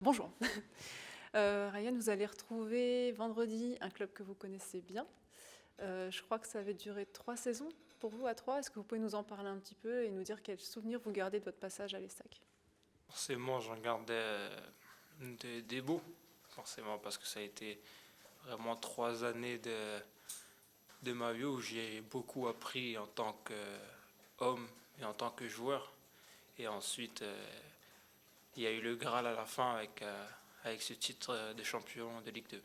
Bonjour. Ryan, vous allez retrouver vendredi un club que vous connaissez bien. Je crois que ça avait duré 3 saisons pour vous à 3. Est-ce que vous pouvez nous en parler un petit peu et nous dire quels souvenirs vous gardez de votre passage à l'Estac? Forcément, j'en garde des beaux, forcément, parce que ça a été vraiment 3 années de ma vie où j'ai beaucoup appris en tant qu'homme et en tant que joueur. Et ensuite, il y a eu le Graal à la fin avec ce titre de champion de Ligue 2.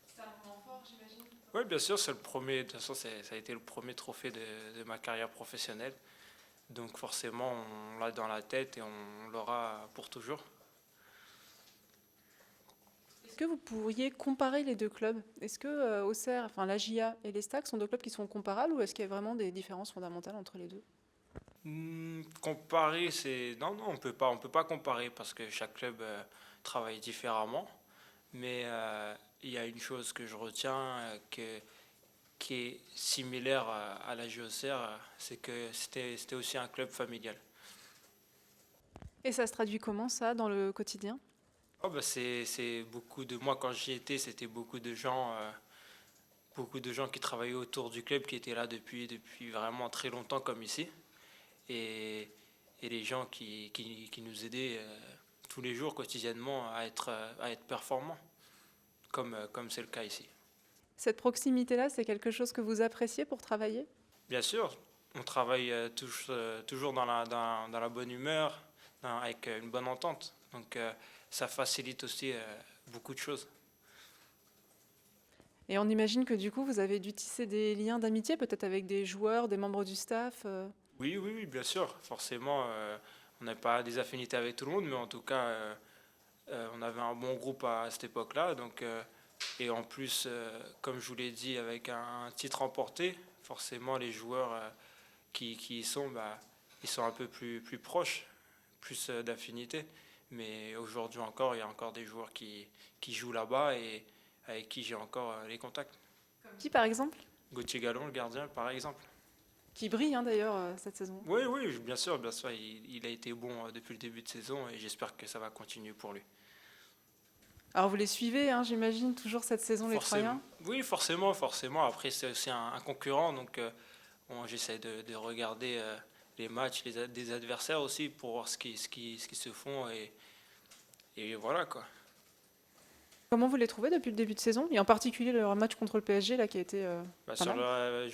C'est un moment fort, j'imagine. Oui, bien sûr, c'est le premier, de toute façon, ça a été le premier trophée de ma carrière professionnelle. Donc forcément, on l'a dans la tête et on l'aura pour toujours. Est-ce que vous pourriez comparer les deux clubs? Est-ce que Auxerre, enfin la JA et l'Estac sont deux clubs qui sont comparables ou est-ce qu'il y a vraiment des différences fondamentales entre les deux? Comparer, c'est non, non, on peut pas comparer parce que chaque club travaille différemment. Mais il y a une chose que je retiens qui est similaire à la JOCR, c'est que c'était aussi un club familial. Et ça se traduit comment ça dans le quotidien? Oh, bah, c'est beaucoup de moi quand j'y étais, c'était beaucoup de gens qui travaillaient autour du club qui étaient là depuis vraiment très longtemps comme ici. Et, et les gens qui nous aidaient tous les jours, quotidiennement, à être performants, comme c'est le cas ici. Cette proximité-là, c'est quelque chose que vous appréciez pour travailler? Bien sûr, on travaille toujours dans la bonne humeur, avec une bonne entente. Donc ça facilite aussi beaucoup de choses. Et on imagine que du coup, vous avez dû tisser des liens d'amitié, peut-être avec des joueurs, des membres du staff. Oui, oui, oui, bien sûr. Forcément, on n'a pas des affinités avec tout le monde, mais en tout cas, on avait un bon groupe à cette époque-là. Donc, et en plus, comme je vous l'ai dit, avec un titre remporté, forcément, les joueurs qui y sont, bah, ils sont un peu plus proches, plus d'affinité. Mais aujourd'hui encore, il y a encore des joueurs qui jouent là-bas et avec qui j'ai encore les contacts. Qui, par exemple? Gauthier Gallon, le gardien, par exemple. Qui brille hein, d'ailleurs cette saison. Oui, oui, bien sûr, il a été bon depuis le début de saison et j'espère que ça va continuer pour lui. Alors vous les suivez, hein, j'imagine, toujours cette saison, les Forcément, Troyens. oui, forcément, forcément. Après, c'est aussi un concurrent, donc bon, j'essaie de regarder les matchs des adversaires aussi pour voir ce qui se font et voilà quoi. Comment vous les trouvez depuis le début de saison? Et en particulier leur match contre le PSG, là, qui a été Bah, pas mal.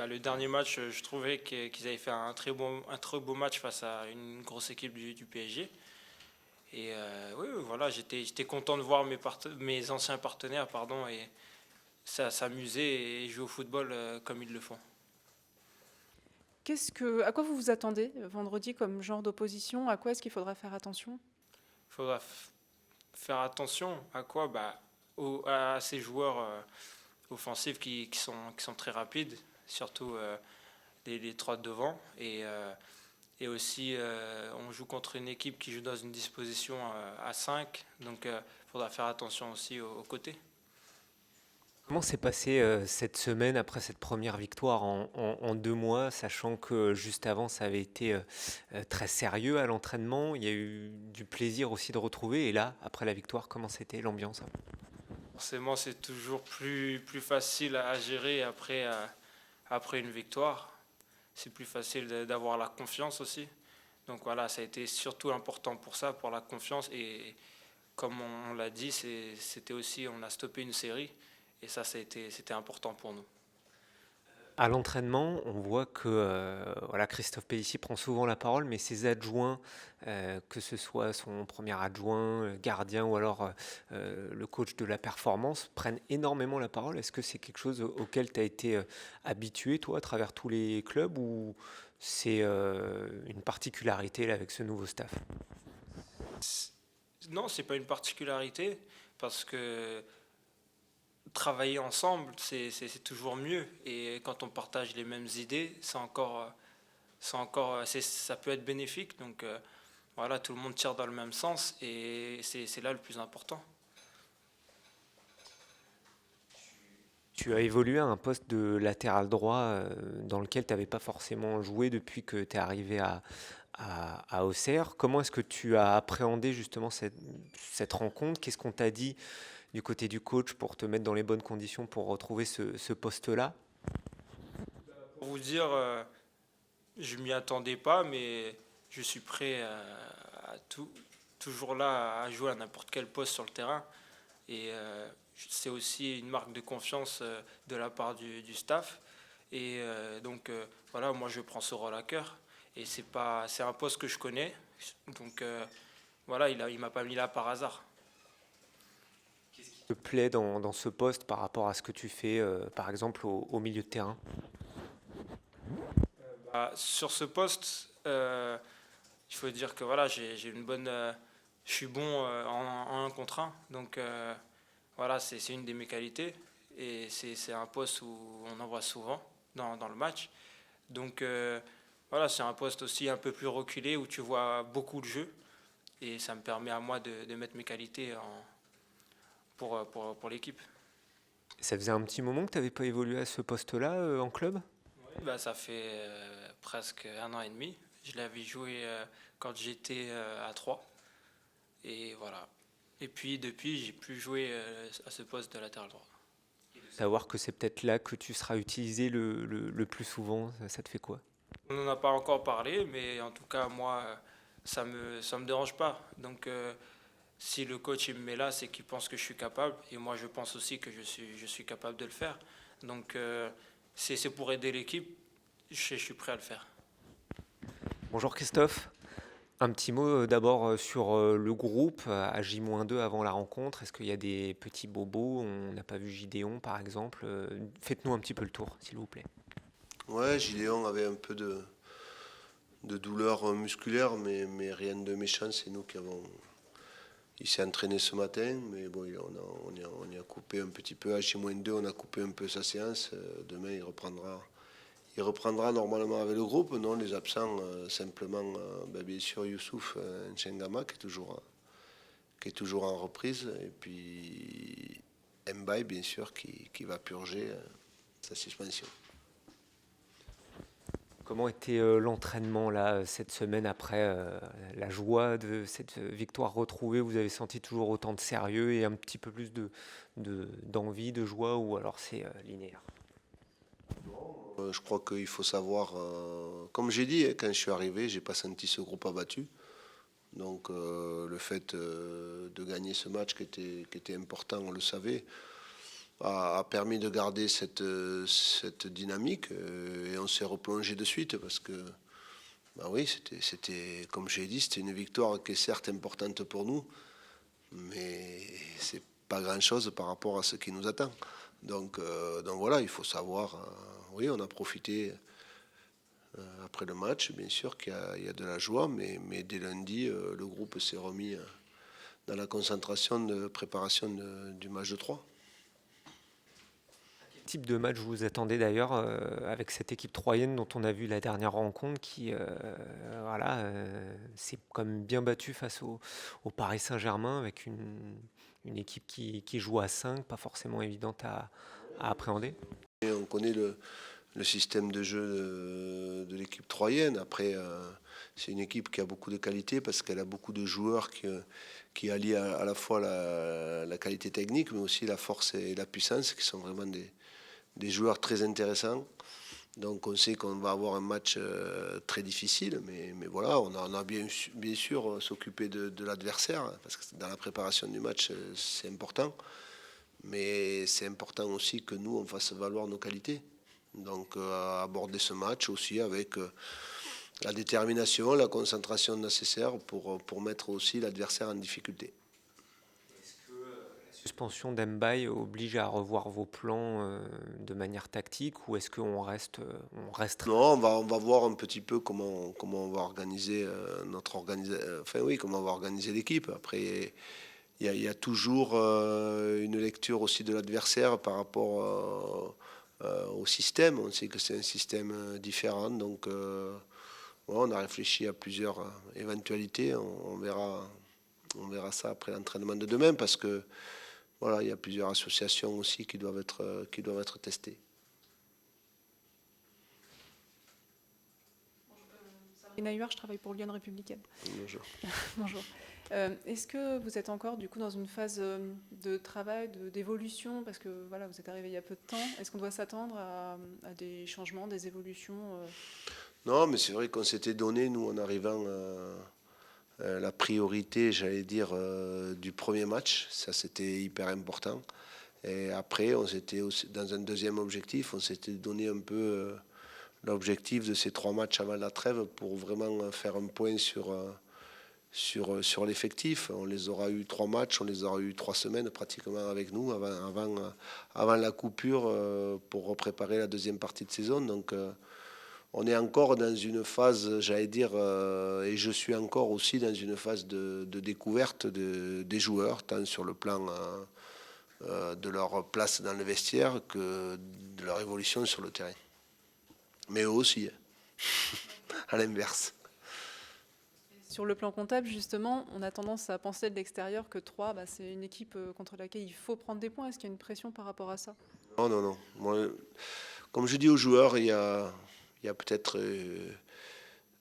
le dernier match, je trouvais qu'ils avaient fait un très beau match face à une grosse équipe du PSG. Et oui, oui, voilà, j'étais content de voir mes anciens partenaires pardon, et ça s'amuser et jouer au football comme ils le font. À quoi vous vous attendez vendredi comme genre d'opposition? À quoi est-ce qu'il faudra faire attention? Il faudra faire attention à quoi bah, à ces joueurs offensifs qui sont très rapides, surtout les trois de devant. Et aussi, on joue contre une équipe qui joue dans une disposition à 5, donc il faudra faire attention aussi aux côtés. Comment s'est passée cette semaine après cette première victoire en 2 mois, sachant que juste avant ça avait été très sérieux à l'entraînement, il y a eu du plaisir aussi de retrouver, et là, après la victoire, comment c'était l'ambiance? Forcément, c'est toujours plus facile à gérer après une victoire. C'est plus facile d'avoir la confiance aussi. Donc voilà, ça a été surtout important pour ça, pour la confiance. Et comme on l'a dit, c'était aussi, on a stoppé une série. Et ça, c'était important pour nous. À l'entraînement, on voit que voilà, Christophe Pellissier prend souvent la parole, mais ses adjoints, que ce soit son premier adjoint, gardien ou alors le coach de la performance, prennent énormément la parole. Est-ce que c'est quelque chose auquel tu as été habitué, toi, à travers tous les clubs, ou c'est une particularité là, avec ce nouveau staff? Non, c'est pas une particularité parce que travailler ensemble, c'est toujours mieux. Et quand on partage les mêmes idées, ça peut être bénéfique. Donc voilà, tout le monde tire dans le même sens et c'est là le plus important. Tu as évolué à un poste de latéral droit dans lequel tu n'avais pas forcément joué depuis que tu es arrivé à Auxerre. Comment est-ce que tu as appréhendé justement cette rencontre? Qu'est-ce qu'on t'a dit du côté du coach pour te mettre dans les bonnes conditions pour retrouver ce poste-là? Pour vous dire, je m'y attendais pas, mais je suis prêt à toujours là à jouer à n'importe quel poste sur le terrain. Et c'est aussi une marque de confiance de la part du staff. Et donc voilà, moi je prends ce rôle à cœur. Et c'est un poste que je connais. Donc voilà, il m'a pas mis là par hasard. Te plaît dans ce poste par rapport à ce que tu fais, par exemple, au milieu de terrain? Sur ce poste, il faut dire que voilà, j'ai une bonne, je suis bon en 1 contre 1. Donc voilà, c'est une de mes qualités. Et c'est un poste où on en voit souvent dans le match. Donc voilà, c'est un poste aussi un peu plus reculé où tu vois beaucoup de jeux. Et ça me permet à moi de mettre mes qualités pour l'équipe. Ça faisait un petit moment que tu n'avais pas évolué à ce poste-là en club? Ça fait presque 1 an et demi. Je l'avais joué quand j'étais à 3. Et voilà. Et puis depuis, j'ai plus joué à ce poste de latéral droit. Savoir que c'est peut-être là que tu seras utilisé le plus souvent, ça te fait quoi? On n'en a pas encore parlé, mais en tout cas, moi, ça me dérange pas. Donc, si le coach il me met là, c'est qu'il pense que je suis capable. Et moi, je pense aussi que je suis capable de le faire. Donc, c'est pour aider l'équipe. Je suis prêt à le faire. Bonjour Christophe. Un petit mot d'abord sur le groupe à J-2 avant la rencontre. Est-ce qu'il y a des petits bobos? On n'a pas vu Gideon par exemple. Faites-nous un petit peu le tour, s'il vous plaît. Ouais, Gideon avait un peu de douleur musculaire, mais rien de méchant. C'est nous qui avons. Il s'est entraîné ce matin, mais bon, on y a coupé un petit peu. À J-2, on a coupé un peu sa séance. Demain, il reprendra. Il reprendra normalement avec le groupe. Non, les absents, simplement, bien sûr, Youssouf Nchengama, qui est toujours en reprise. Et puis Mbaye, bien sûr, qui va purger sa suspension. Comment était l'entraînement là cette semaine après la joie de cette victoire retrouvée? Vous avez senti toujours autant de sérieux et un petit peu plus d'envie, de joie, ou alors c'est linéaire? Je crois qu'il faut savoir, comme j'ai dit, quand je suis arrivé, j'ai pas senti ce groupe abattu. Donc le fait de gagner ce match qui était important, on le savait, a permis de garder cette dynamique et on s'est replongé de suite parce que, oui, c'était, comme j'ai dit, c'était une victoire qui est certes importante pour nous, mais c'est pas grand-chose par rapport à ce qui nous attend. Donc voilà, il faut savoir, oui, on a profité après le match, bien sûr qu'il y a de la joie, mais dès lundi, le groupe s'est remis dans la concentration de préparation du match de 3. Quel type de match vous attendez d'ailleurs avec cette équipe troyenne dont on a vu la dernière rencontre qui s'est quand même bien battue face au Paris Saint-Germain avec une équipe qui joue à 5, pas forcément évidente à appréhender? Et on connaît le système de jeu de l'équipe troyenne. Après, c'est une équipe qui a beaucoup de qualité parce qu'elle a beaucoup de joueurs qui allient à la fois la qualité technique, mais aussi la force et la puissance, qui sont vraiment des joueurs très intéressants. Donc on sait qu'on va avoir un match très difficile, mais voilà, on a bien sûr s'occuper de l'adversaire, parce que dans la préparation du match, c'est important. Mais c'est important aussi que nous, on fasse valoir nos qualités. Donc aborder ce match aussi avec la détermination, la concentration nécessaire pour mettre aussi l'adversaire en difficulté. La suspension d'Mbaye oblige à revoir vos plans de manière tactique, ou est-ce qu'on reste Non, on va voir un petit peu comment on va organiser comment on va organiser l'équipe. Après, il y a toujours une lecture aussi de l'adversaire par rapport au système. On sait que c'est un système différent, donc on a réfléchi à plusieurs éventualités. On verra ça après l'entraînement de demain, parce que voilà, il y a plusieurs associations aussi qui doivent être testées. Nahuar, je travaille pour Lyon Républicaine. Bonjour. Bonjour. Est-ce que vous êtes encore du coup dans une phase de travail, d'évolution, parce que voilà, vous êtes arrivé il y a peu de temps. Est-ce qu'on doit s'attendre à des changements, des évolutions Non, mais c'est vrai qu'on s'était donné, nous, en arrivant, la priorité, j'allais dire, du premier match. Ça, c'était hyper important. Et après, on s'était aussi, dans un deuxième objectif, on s'était donné un peu l'objectif de ces 3 matchs avant la trêve pour vraiment faire un point sur l'effectif. On les aura eu 3 matchs, on les aura eu 3 semaines pratiquement avec nous avant la coupure pour préparer la deuxième partie de saison. Donc on est encore dans une phase, j'allais dire, et je suis encore aussi dans une phase de découverte des joueurs, tant sur le plan de leur place dans le vestiaire que de leur évolution sur le terrain. Mais eux aussi, à l'inverse. Sur le plan comptable, justement, on a tendance à penser de l'extérieur que 3, c'est une équipe contre laquelle il faut prendre des points. Est-ce qu'il y a une pression par rapport à ça? Non, non, non. Moi, comme je dis aux joueurs, il y a peut-être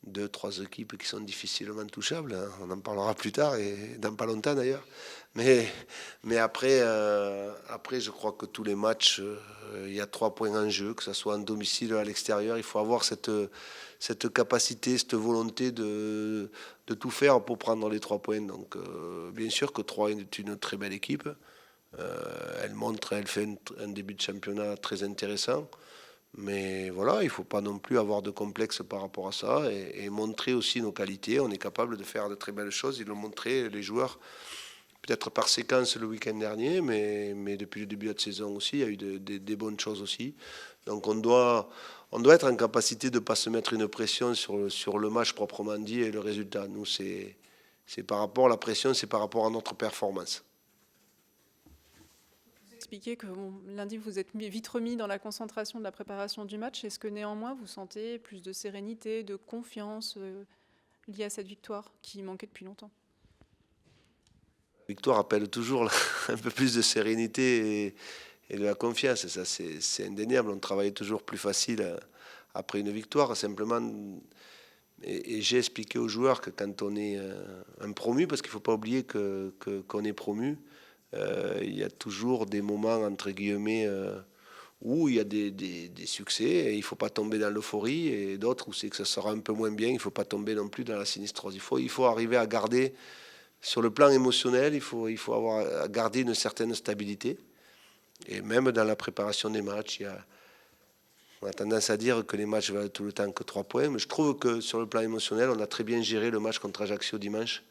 2, 3 équipes qui sont difficilement touchables. Hein. On en parlera plus tard et dans pas longtemps d'ailleurs. Mais après, je crois que tous les matchs, il y a 3 points en jeu, que ce soit en domicile ou à l'extérieur. Il faut avoir cette capacité, cette volonté de tout faire pour prendre les 3 points. Donc, bien sûr que 3 est une très belle équipe. Elle fait un début de championnat très intéressant. Mais voilà, il ne faut pas non plus avoir de complexe par rapport à ça et montrer aussi nos qualités. On est capable de faire de très belles choses. Ils l'ont montré, les joueurs, peut-être par séquence le week-end dernier, mais depuis le début de la saison aussi, il y a eu des bonnes choses aussi. Donc on doit être en capacité de ne pas se mettre une pression sur le match proprement dit et le résultat. Nous, c'est par rapport à la pression, c'est par rapport à notre performance. Expliquer que lundi, vous êtes vite remis dans la concentration de la préparation du match. Est-ce que néanmoins, vous sentez plus de sérénité, de confiance liée à cette victoire qui manquait depuis longtemps? La victoire appelle toujours un peu plus de sérénité et de la confiance. Ça, c'est indéniable. On travaille toujours plus facile après une victoire. Simplement, et j'ai expliqué aux joueurs que quand on est un promu, parce qu'il ne faut pas oublier qu'on est promu, il y a toujours des moments, entre guillemets, où il y a des succès et il ne faut pas tomber dans l'euphorie, et d'autres où c'est que ça sera un peu moins bien, il ne faut pas tomber non plus dans la sinistrose. Il faut arriver à garder, sur le plan émotionnel, il faut avoir à garder une certaine stabilité. Et même dans la préparation des matchs, on a tendance à dire que les matchs valent tout le temps que 3 points, mais je trouve que sur le plan émotionnel, on a très bien géré le match contre Ajaccio dimanche,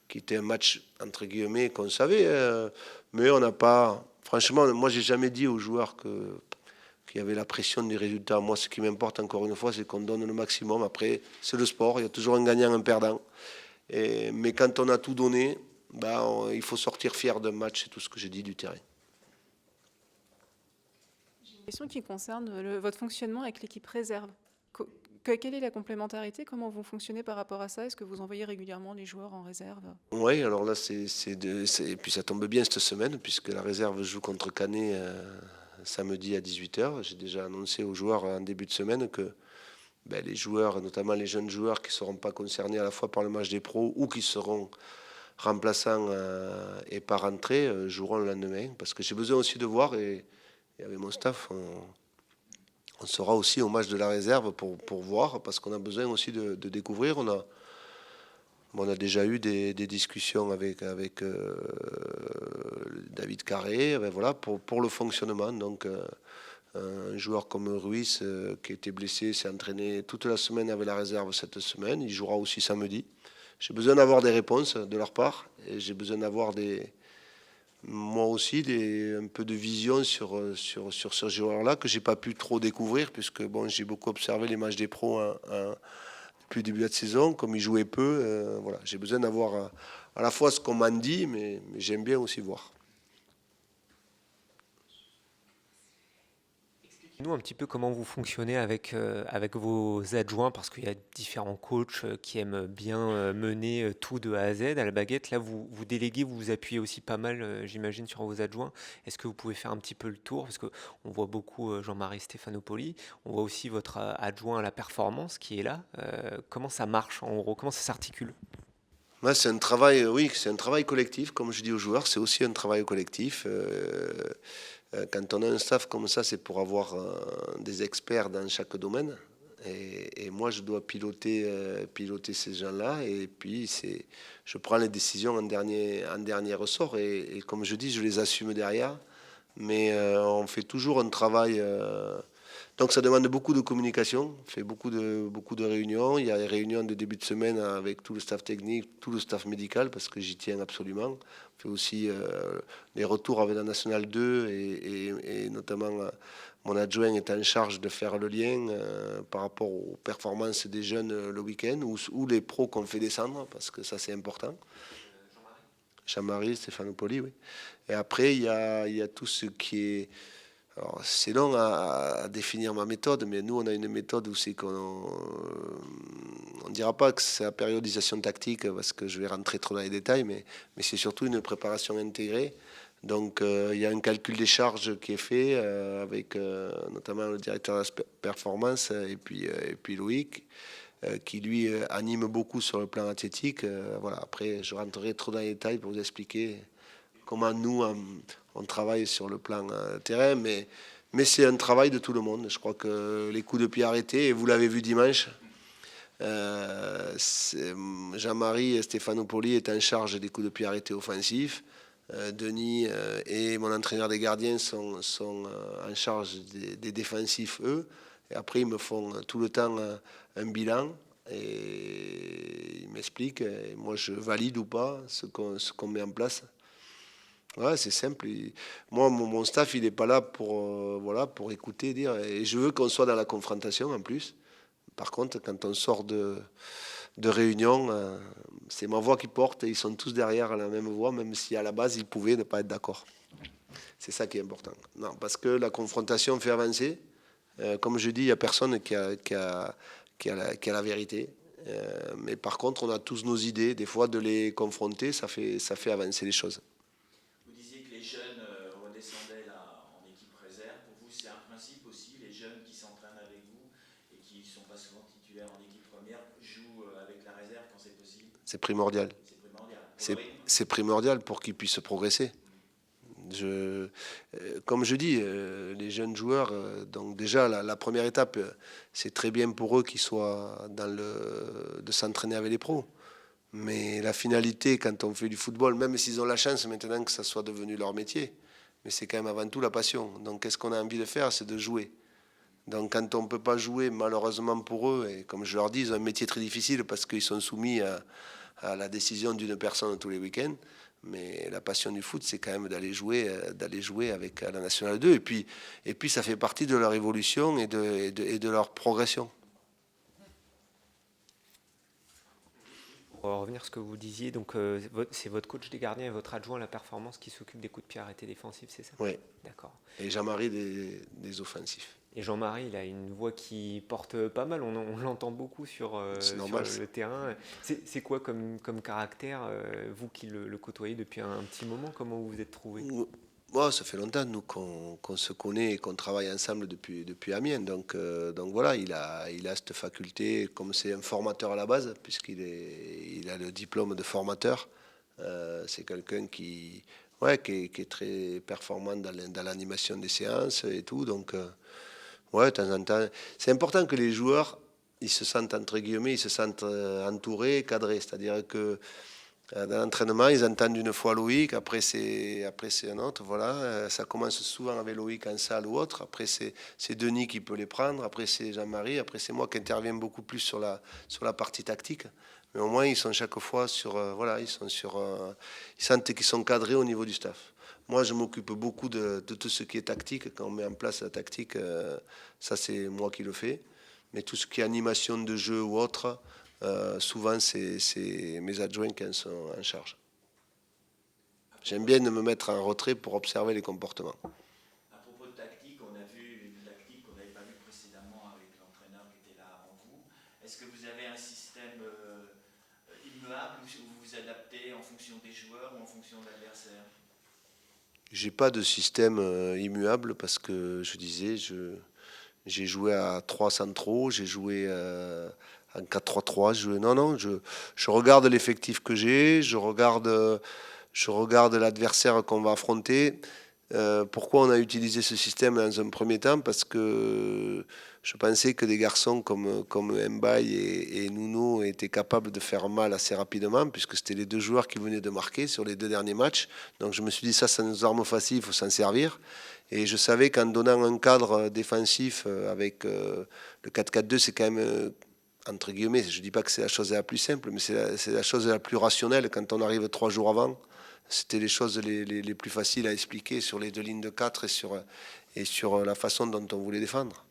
qui était un match, entre guillemets, qu'on savait, mais on n'a pas... Franchement, moi, j'ai jamais dit aux joueurs qu'il y avait la pression des résultats. Moi, ce qui m'importe, encore une fois, c'est qu'on donne le maximum. Après, c'est le sport, il y a toujours un gagnant, un perdant. Mais quand on a tout donné, il faut sortir fier d'un match, c'est tout ce que j'ai dit du terrain. J'ai une question qui concerne votre fonctionnement avec l'équipe réserve. Quelle est la complémentarité? Comment vous fonctionnez par rapport à ça? Est-ce que vous envoyez régulièrement les joueurs en réserve? Oui, alors là, et puis ça tombe bien cette semaine, puisque la réserve joue contre Canet samedi à 18h. J'ai déjà annoncé aux joueurs en début de semaine que les joueurs, notamment les jeunes joueurs qui ne seront pas concernés à la fois par le match des pros ou qui seront remplaçants et par entrée, joueront le lendemain. Parce que j'ai besoin aussi de voir, et avec mon staff, on sera aussi au match de la réserve pour voir, parce qu'on a besoin aussi de découvrir. On a déjà eu des discussions avec David Carré, voilà, pour le fonctionnement. Donc un joueur comme Ruiz, qui était blessé, s'est entraîné toute la semaine avec la réserve cette semaine. Il jouera aussi samedi. J'ai besoin d'avoir des réponses de leur part, et j'ai besoin d'avoir moi aussi un peu de vision sur ce joueur-là que j'ai pas pu trop découvrir, puisque j'ai beaucoup observé les matchs des pros depuis le début de la saison, comme ils jouaient peu. Voilà, j'ai besoin d'avoir à la fois ce qu'on m'en dit, mais j'aime bien aussi voir. Expliquez-nous un petit peu comment vous fonctionnez avec vos adjoints, parce qu'il y a différents coachs qui aiment bien mener tout de A à Z à la baguette. Là, vous déléguez, vous vous appuyez aussi pas mal, j'imagine, sur vos adjoints. Est-ce que vous pouvez faire un petit peu le tour? Parce qu'on voit beaucoup Jean-Marie Stéphanopoli, on voit aussi votre adjoint à la performance qui est là. Comment ça marche en gros? Comment ça s'articule? Ouais, c'est un travail, oui, c'est un travail collectif, comme je dis aux joueurs, c'est aussi un travail collectif. Quand on a un staff comme ça, c'est pour avoir des experts dans chaque domaine. Et moi, je dois piloter ces gens-là. Et puis, je prends les décisions en dernier ressort. Et comme je dis, je les assume derrière. Mais on fait toujours un travail. Donc ça demande beaucoup de communication, on fait beaucoup de réunions. Il y a des réunions de début de semaine avec tout le staff technique, tout le staff médical, parce que j'y tiens absolument. On fait aussi les retours avec la Nationale 2 et notamment mon adjoint est en charge de faire le lien par rapport aux performances des jeunes le week-end ou les pros qu'on fait descendre, parce que ça c'est important. Jean-Marie, Stéphanopoli, oui. Et après, il y a tout ce qui est... Alors, c'est long à définir ma méthode, mais nous, on a une méthode où c'est qu'on on dira pas que c'est la périodisation tactique, parce que je vais rentrer trop dans les détails, mais c'est surtout une préparation intégrée. Donc, il y a un calcul des charges qui est fait avec notamment le directeur de la performance et puis Loïc, qui lui anime beaucoup sur le plan athlétique. Voilà. Après, je rentrerai trop dans les détails pour vous expliquer comment nous, on travaille sur le plan terrain, mais c'est un travail de tout le monde. Je crois que les coups de pied arrêtés, et vous l'avez vu dimanche, Jean-Marie Stéphanopoli est en charge des coups de pied arrêtés offensifs. Denis et mon entraîneur des gardiens sont en charge des défensifs, eux. Et après, ils me font tout le temps un bilan et ils m'expliquent. Et moi, je valide ou pas ce qu'on met en place. Ouais, c'est simple. Moi, mon staff, il n'est pas là pour écouter, dire. Et je veux qu'on soit dans la confrontation en plus. Par contre, quand on sort de réunion, c'est ma voix qui porte et ils sont tous derrière la même voix, même si à la base, ils pouvaient ne pas être d'accord. C'est ça qui est important. Non, parce que la confrontation fait avancer. Comme je dis, il n'y a personne qui a la vérité. Mais par contre, on a tous nos idées. Des fois, de les confronter, ça fait avancer les choses. Vous disiez que les jeunes redescendaient là en équipe réserve. Pour vous, c'est un principe aussi, les jeunes qui s'entraînent avec vous et qui ne sont pas souvent titulaires en équipe première jouent avec la réserve quand c'est possible. C'est primordial. C'est primordial. C'est primordial pour qu'ils puissent progresser. Comme je dis, les jeunes joueurs, donc déjà la première étape, c'est très bien pour eux qu'ils soient de s'entraîner avec les pros. Mais la finalité, quand on fait du football, même s'ils ont la chance maintenant que ça soit devenu leur métier, mais c'est quand même avant tout la passion. Donc qu'est-ce qu'on a envie de faire? C'est de jouer. Donc quand on ne peut pas jouer, malheureusement pour eux, et comme je leur dis, ils ont un métier très difficile parce qu'ils sont soumis à la décision d'une personne tous les week-ends. Mais la passion du foot, c'est quand même d'aller jouer avec la Nationale 2. Et puis ça fait partie de leur évolution et de leur progression. Pour revenir à ce que vous disiez, donc c'est votre coach des gardiens et votre adjoint à la performance qui s'occupe des coups de pied arrêtés défensifs, c'est ça? Oui. D'accord. Et Jean-Marie des offensifs. Et Jean-Marie, il a une voix qui porte pas mal, on l'entend beaucoup sur le terrain. C'est quoi comme caractère, vous qui le côtoyez depuis un petit moment, comment vous vous êtes trouvé? Moi, ça fait longtemps nous qu'on se connaît et qu'on travaille ensemble depuis Amiens. Donc voilà, il a cette faculté, comme c'est un formateur à la base, puisqu'il a le diplôme de formateur. C'est quelqu'un qui est très performant dans l'animation des séances et tout. Donc de temps en temps, c'est important que les joueurs, ils se sentent entre guillemets, ils se sentent entourés, cadrés. C'est-à-dire que dans l'entraînement, ils entendent une fois Loïc, après c'est un autre. Voilà, ça commence souvent avec Loïc en salle ou autre. Après c'est Denis qui peut les prendre. Après c'est Jean-Marie. Après c'est moi qui interviens beaucoup plus sur la partie tactique. Mais au moins ils sont chaque fois ils sentent qu'ils sont cadrés au niveau du staff. Moi, je m'occupe beaucoup de tout ce qui est tactique. Quand on met en place la tactique, ça c'est moi qui le fais. Mais tout ce qui est animation de jeu ou autre, souvent c'est mes adjoints qui en sont en charge. J'aime bien me mettre en retrait pour observer les comportements. À propos de tactique, on a vu une tactique qu'on a vous adaptez en fonction des joueurs ou en fonction de l'adversaire? J'ai pas de système immuable parce que je disais, j'ai joué à 3 centraux, j'ai joué en 4-3-3, non, je regarde l'effectif que j'ai, je regarde l'adversaire qu'on va affronter. Pourquoi on a utilisé ce système dans un premier temps? Parce que je pensais que des garçons comme Mbaye et Nuno étaient capables de faire mal assez rapidement, puisque c'était les deux joueurs qui venaient de marquer sur les 2 derniers matchs. Donc je me suis dit, ça nous arme facile, il faut s'en servir. Et je savais qu'en donnant un cadre défensif avec le 4-4-2, c'est quand même, entre guillemets, je ne dis pas que c'est la chose la plus simple, mais c'est la chose la plus rationnelle quand on arrive 3 jours avant. C'était les choses les plus faciles à expliquer sur les 2 lignes de 4 et sur la façon dont on voulait défendre.